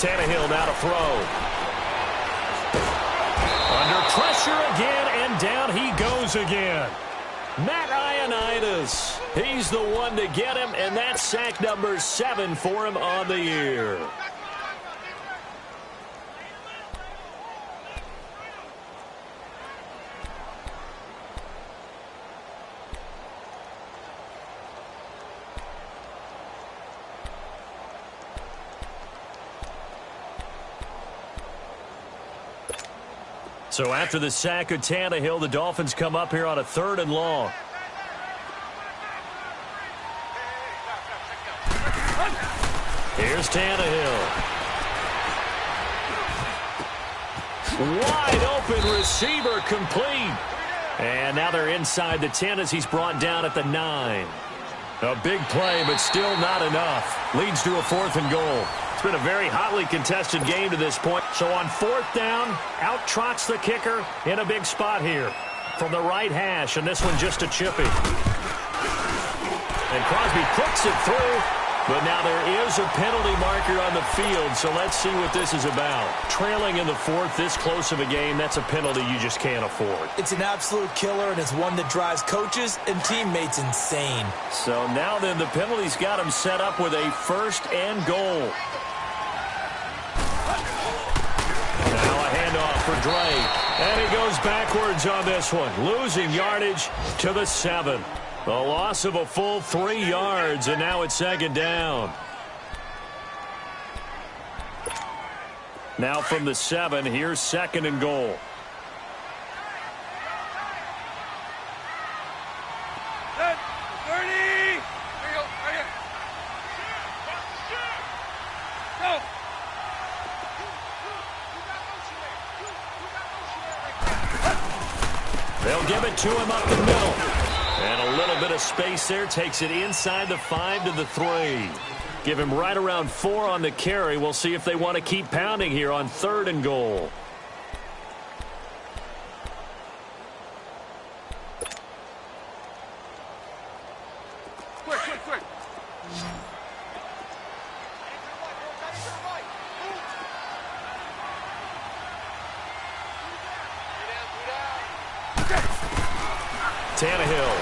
Tannehill now to throw. Under pressure again, and down he goes again. Matt Ioannidis, he's the one to get him, and that's sack number 7 for him on the year. So after the sack of Tannehill, the Dolphins come up here on a 3rd and long. Here's Tannehill. Wide open receiver complete. And now they're inside the 10 as he's brought down at the 9. A big play, but still not enough. Leads to a 4th and goal. It's been a very hotly contested game to this point. So on 4th down, out trots the kicker in a big spot here. From the right hash, and this one just a chippy. And Crosby puts it through. But now there is a penalty marker on the field, so let's see what this is about. Trailing in the 4th, this close of a game, that's a penalty you just can't afford. It's an absolute killer, and it's one that drives coaches and teammates insane. So now then, the penalty's got him set up with a 1st and goal. Now a handoff for Drake, and he goes backwards on this one, losing yardage to the 7. A loss of a full 3 yards, and now it's 2nd down. Now from the 7, here's 2nd and goal. They'll give it to him up the middle. And a little bit of space there, takes it inside the 5 to the 3. Give him right around 4 on the carry. We'll see if they want to keep pounding here on 3rd and goal. Quick. Tannehill.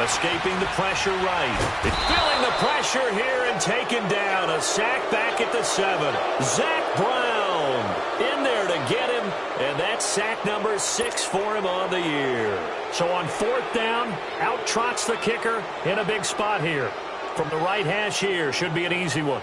Escaping the pressure right. Feeling the pressure here and taken down. A sack back at the 7. Zach Brown in there to get him. And that's sack number 6 for him on the year. So on 4th down, out trots the kicker in a big spot here. From the right hash here, should be an easy one.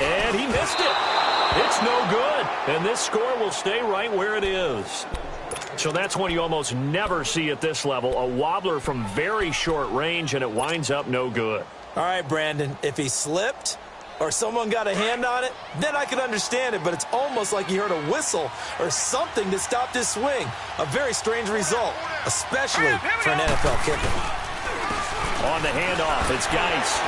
And he missed it. It's no good. And this score will stay right where it is. So that's one you almost never see at this level. A wobbler from very short range, and it winds up no good. All right, Brandon, if he slipped or someone got a hand on it, then I could understand it, but it's almost like he heard a whistle or something that stopped his swing. A very strange result, especially for an NFL kicker. On the handoff, it's Geis.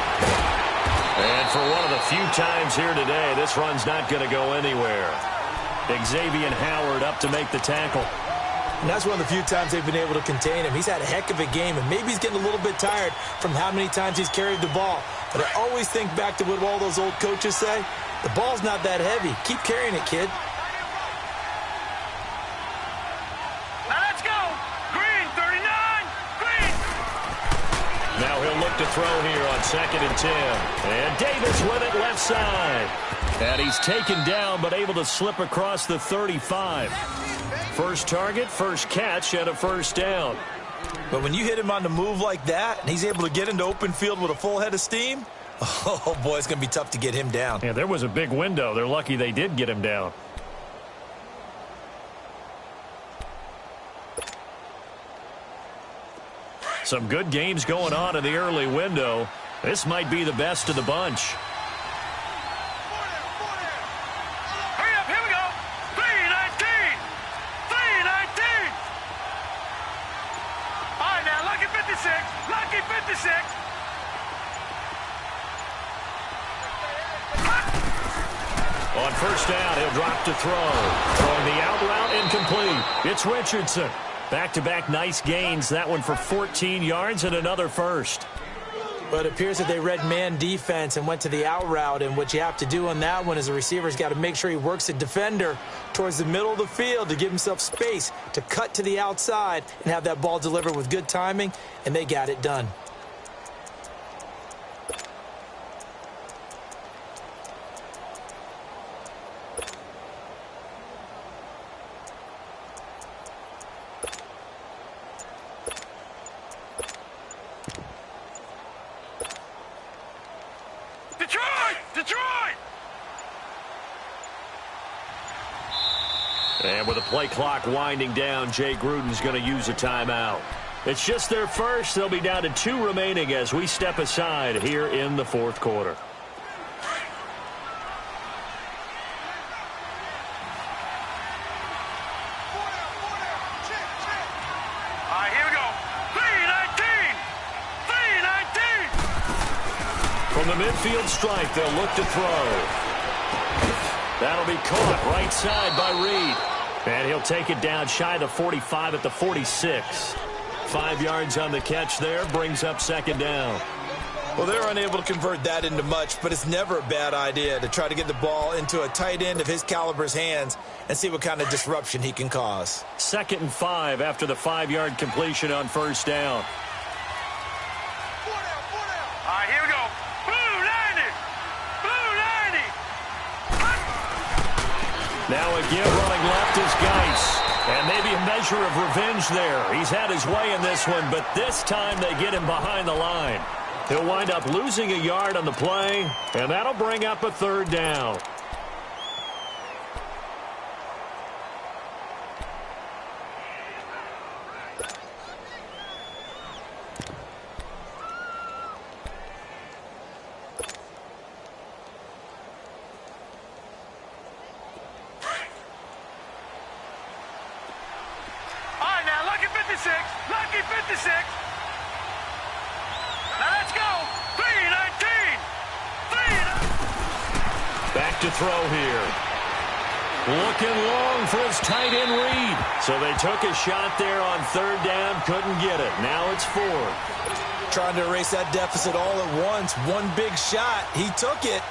And for one of the few times here today, this run's not going to go anywhere. Xavier Howard up to make the tackle. And that's one of the few times they've been able to contain him. He's had a heck of a game, and maybe he's getting a little bit tired from how many times he's carried the ball. But I always think back to what all those old coaches say. The ball's not that heavy. Keep carrying it, kid. Now let's go. Green, 39. Green. Now he'll look to throw here on 2nd and 10. And Davis with it left side. And he's taken down, but able to slip across the 35. First target, first catch, and a 1st down. But when you hit him on the move like that, and he's able to get into open field with a full head of steam, oh, boy, it's going to be tough to get him down. Yeah, there was a big window. They're lucky they did get him down. Some good games going on in the early window. This might be the best of the bunch. Hurry up, here we go. 319. 319. All right, now, lucky 56. Lucky 56. On 1st down, he'll drop to throw. Throwing the out route Incomplete. It's Richardson. Back-to-back nice gains. That one for 14 yards and another first. But it appears that they read man defense and went to the out route, and what you have to do on that one is the receiver's got to make sure he works the defender towards the middle of the field to give himself space to cut to the outside and have that ball delivered with good timing, and they got it done. Detroit! And with the play clock winding down, Jay Gruden's going to use a timeout. It's just their first. They'll be down to 2 remaining as we step aside here in the fourth quarter. All right, here we go. 3-19! 3-19! From the midfield stripe, they'll look to throw. That'll be caught right side by Reed. And he'll take it down shy of the 45 at the 46. 5 yards on the catch there, brings up second down. Well, they're unable to convert that into much, but it's never a bad idea to try to get the ball into a tight end of his caliber's hands and see what kind of disruption he can cause. 2nd and 5 after the 5-yard completion on first down. All right, here we go. Blue 90! Blue 90! Now again running left is Geis. And maybe a measure of revenge there. He's had his way in this one, but this time they get him behind the line. He'll wind up losing a yard on the play, and that'll bring up a third down. All right, now, lucky 56. Lucky 56. Now let's go. 3-19. 3-19. Back to throw here. Looking long for his tight end Reed. So they took a shot there on third down, couldn't get it. Now it's 4. Trying to erase that deficit all at once. One big shot. He took it.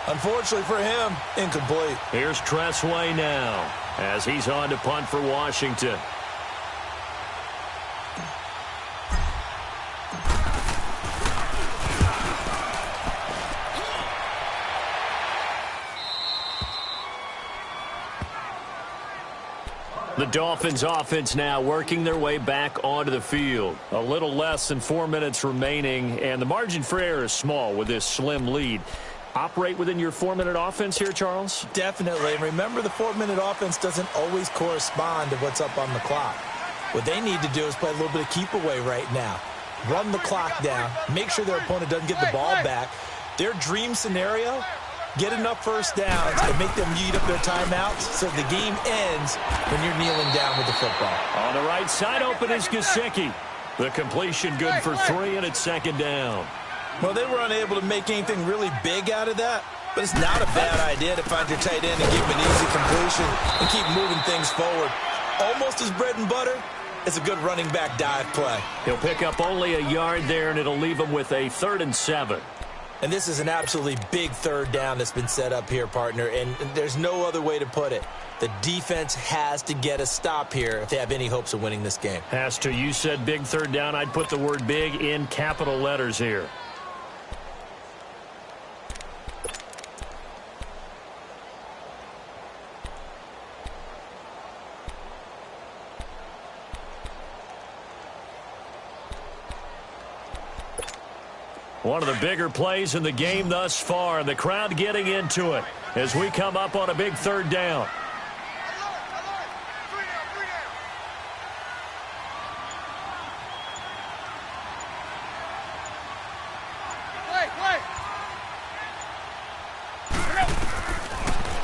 Unfortunately for him, incomplete. Here's Tressway now as he's on to punt for Washington. The Dolphins offense now working their way back onto the field. A little less than 4 minutes remaining, and the margin for error is small with this slim lead. Operate within your 4-minute offense here, Charles? Definitely. And remember, the 4-minute offense doesn't always correspond to what's up on the clock. What they need to do is play a little bit of keep away right now. Run the clock down. Make sure their opponent doesn't get the ball back. Their dream scenario, get enough first downs and make them eat up their timeouts so the game ends when you're kneeling down with the football. On the right side open is Gesicki. The completion good for 3, and it's second down. Well, they were unable to make anything really big out of that, but it's not a bad idea to find your tight end and give him an easy completion and keep moving things forward. Almost his bread and butter. It's a good running back dive play. He'll pick up only a yard there, and it'll leave him with a 3rd and 7. And this is an absolutely big third down that's been set up here, partner, and there's no other way to put it. The defense has to get a stop here if they have any hopes of winning this game. Has to. You said big third down. I'd put the word big in capital letters here. One of the bigger plays in the game thus far, and the crowd getting into it as we come up on a big third down.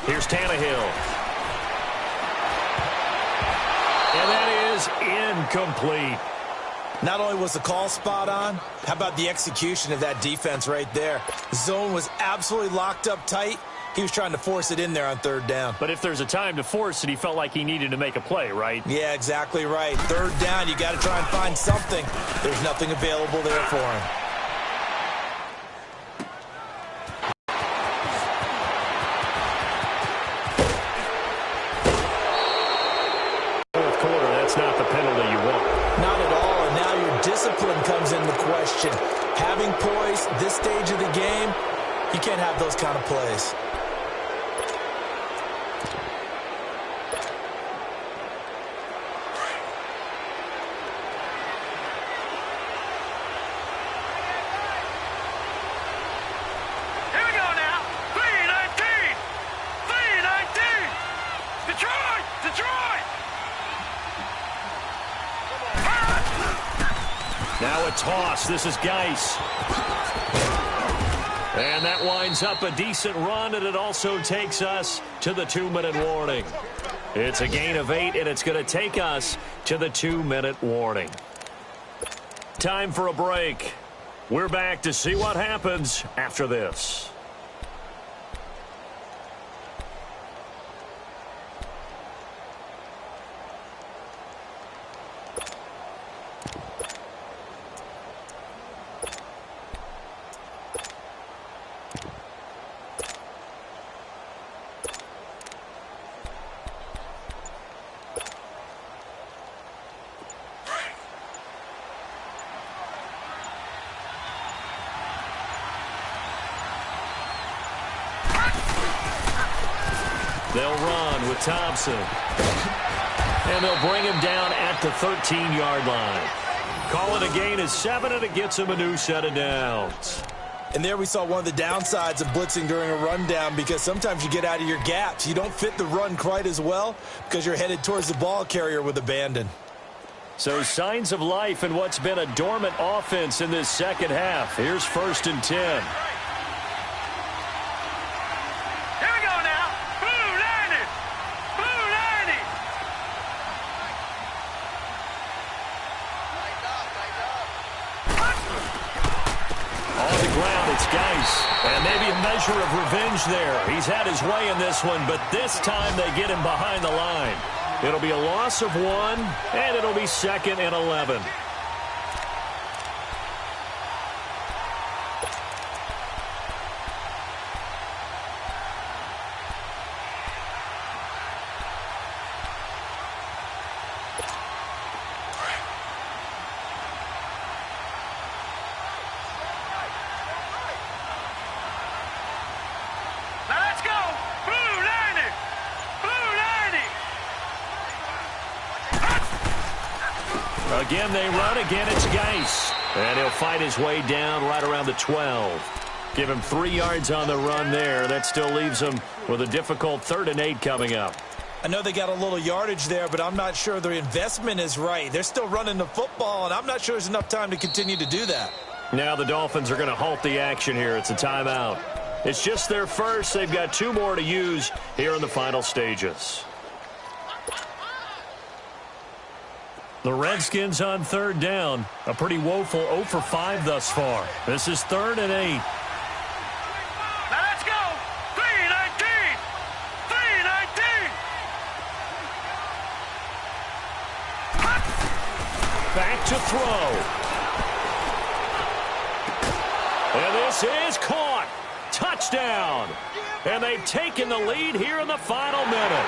Here's Tannehill. And that is incomplete. Not only was the call spot on, how about the execution of that defense right there? The zone was absolutely locked up tight. He was trying to force it in there on third down. But if there's a time to force it, he felt like he needed to make a play, right? Yeah, exactly right. Third down, you got to try and find something. There's nothing available there for him. Fourth quarter, that's not the penalty you want. Not at all, and now your discipline comes into question. Having poise this stage of the game, you can't have those kind of plays. Now a toss. This is Geis. And that winds up a decent run, and it also takes us to the 2-minute warning. It's a gain of 8, and it's going to take us to the 2-minute warning. Time for a break. We're back to see what happens after this. They'll run with Thompson. And they'll bring him down at the 13-yard line. Call it a gain of 7, and it gets him a new set of downs. And there we saw one of the downsides of blitzing during a rundown, because sometimes you get out of your gaps. You don't fit the run quite as well because you're headed towards the ball carrier with abandon. So signs of life in what's been a dormant offense in this second half. Here's 1st and 10. And maybe a measure of revenge there. He's had his way in this one, but this time they get him behind the line. It'll be a loss of 1, and it'll be 2nd and 11. Again, they run. Again, it's Geis. And he'll fight his way down right around the 12. Give him 3 yards on the run there. That still leaves him with a difficult 3rd and 8 coming up. I know they got a little yardage there, but I'm not sure their investment is right. They're still running the football, and I'm not sure there's enough time to continue to do that. Now the Dolphins are going to halt the action here. It's a timeout. It's just their first. They've got 2 more to use here in the final stages. The Redskins on 3rd down. A pretty woeful 0 for 5 thus far. This is 3rd and 8. Now let's go. 3-19. 3-19. Back to throw. And this is caught. Touchdown. And they've taken the lead here in the final minute.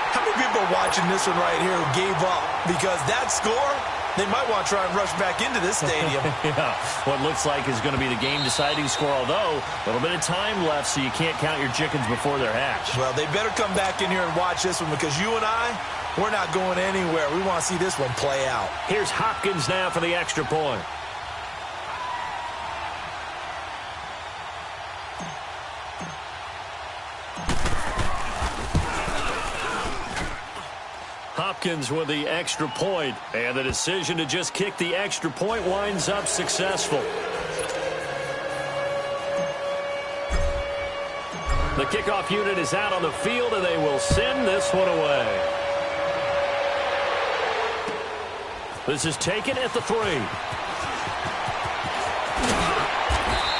How many people are watching this one right here who gave up? Because that score, they might want to try and rush back into this stadium. Yeah, what looks like is going to be the game-deciding score, although a little bit of time left, so you can't count your chickens before they're hatched. Well, they better come back in here and watch this one, because you and I, we're not going anywhere. We want to see this one play out. Here's Hopkins now for the extra point. Hopkins with the extra point, and the decision to just kick the extra point winds up successful. The kickoff unit is out on the field, and they will send this one away. This is taken at the 3.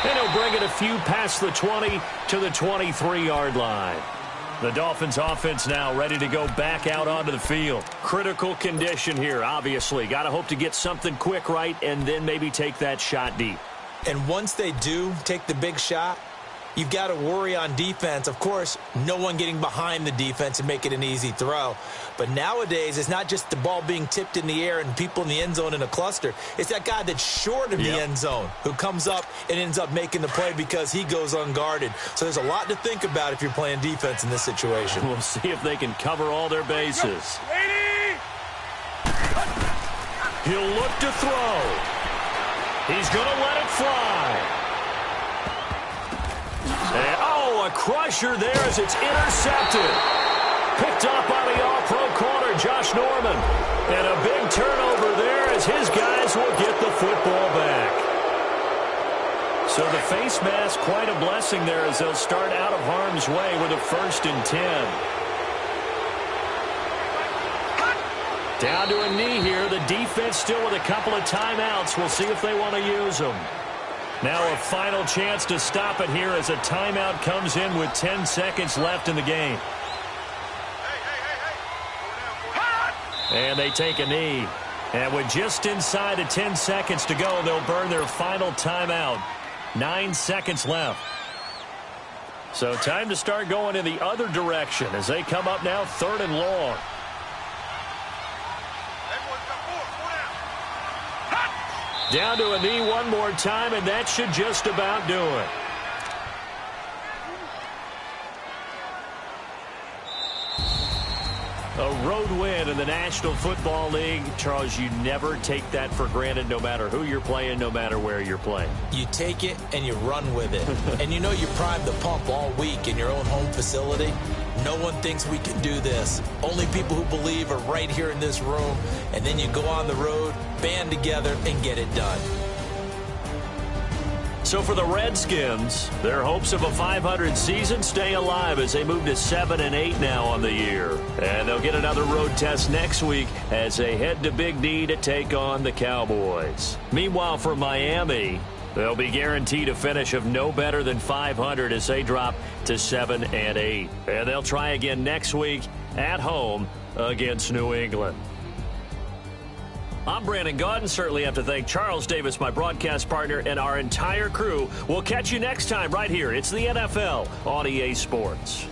And he'll bring it a few past the 20 to the 23-yard line. The Dolphins offense now ready to go back out onto the field. Critical condition here, obviously. Got to hope to get something quick right and then maybe take that shot deep. And once they do take the big shot, you've got to worry on defense. Of course, no one getting behind the defense and make it an easy throw. But nowadays, it's not just the ball being tipped in the air and people in the end zone in a cluster. It's that guy that's short of the end zone who comes up and ends up making the play because he goes unguarded. So there's a lot to think about if you're playing defense in this situation. We'll see if they can cover all their bases. He'll look to throw. He's going to let it fly. And, a crusher there as it's intercepted. Picked up by the all-pro corner, Josh Norman. And a big turnover there as his guys will get the football back. So the face mask, quite a blessing there as they'll start out of harm's way with a 1st and 10. Down to a knee here. The defense still with a couple of timeouts. We'll see if they want to use them. Now a final chance to stop it here as a timeout comes in with 10 seconds left in the game. And they take a knee. And with just inside of 10 seconds to go, they'll burn their final timeout. 9 seconds left. So time to start going in the other direction as they come up now 3rd and long. Down to a knee one more time, and that should just about do it. A road win in the National Football League. Charles, you never take that for granted no matter who you're playing, no matter where you're playing. You take it and you run with it. And you know you primed the pump all week in your own home facility. No one thinks we can do this. Only people who believe are right here in this room. And then you go on the road, band together, and get it done. So for the Redskins, their hopes of a 500 season stay alive as they move to 7-8 now on the year. And they'll get another road test next week as they head to Big D to take on the Cowboys. Meanwhile, for Miami, they'll be guaranteed a finish of no better than 500 as they drop to 7-8. And they'll try again next week at home against New England. I'm Brandon Gaudin. Certainly have to thank Charles Davis, my broadcast partner, and our entire crew. We'll catch you next time right here. It's the NFL on EA Sports.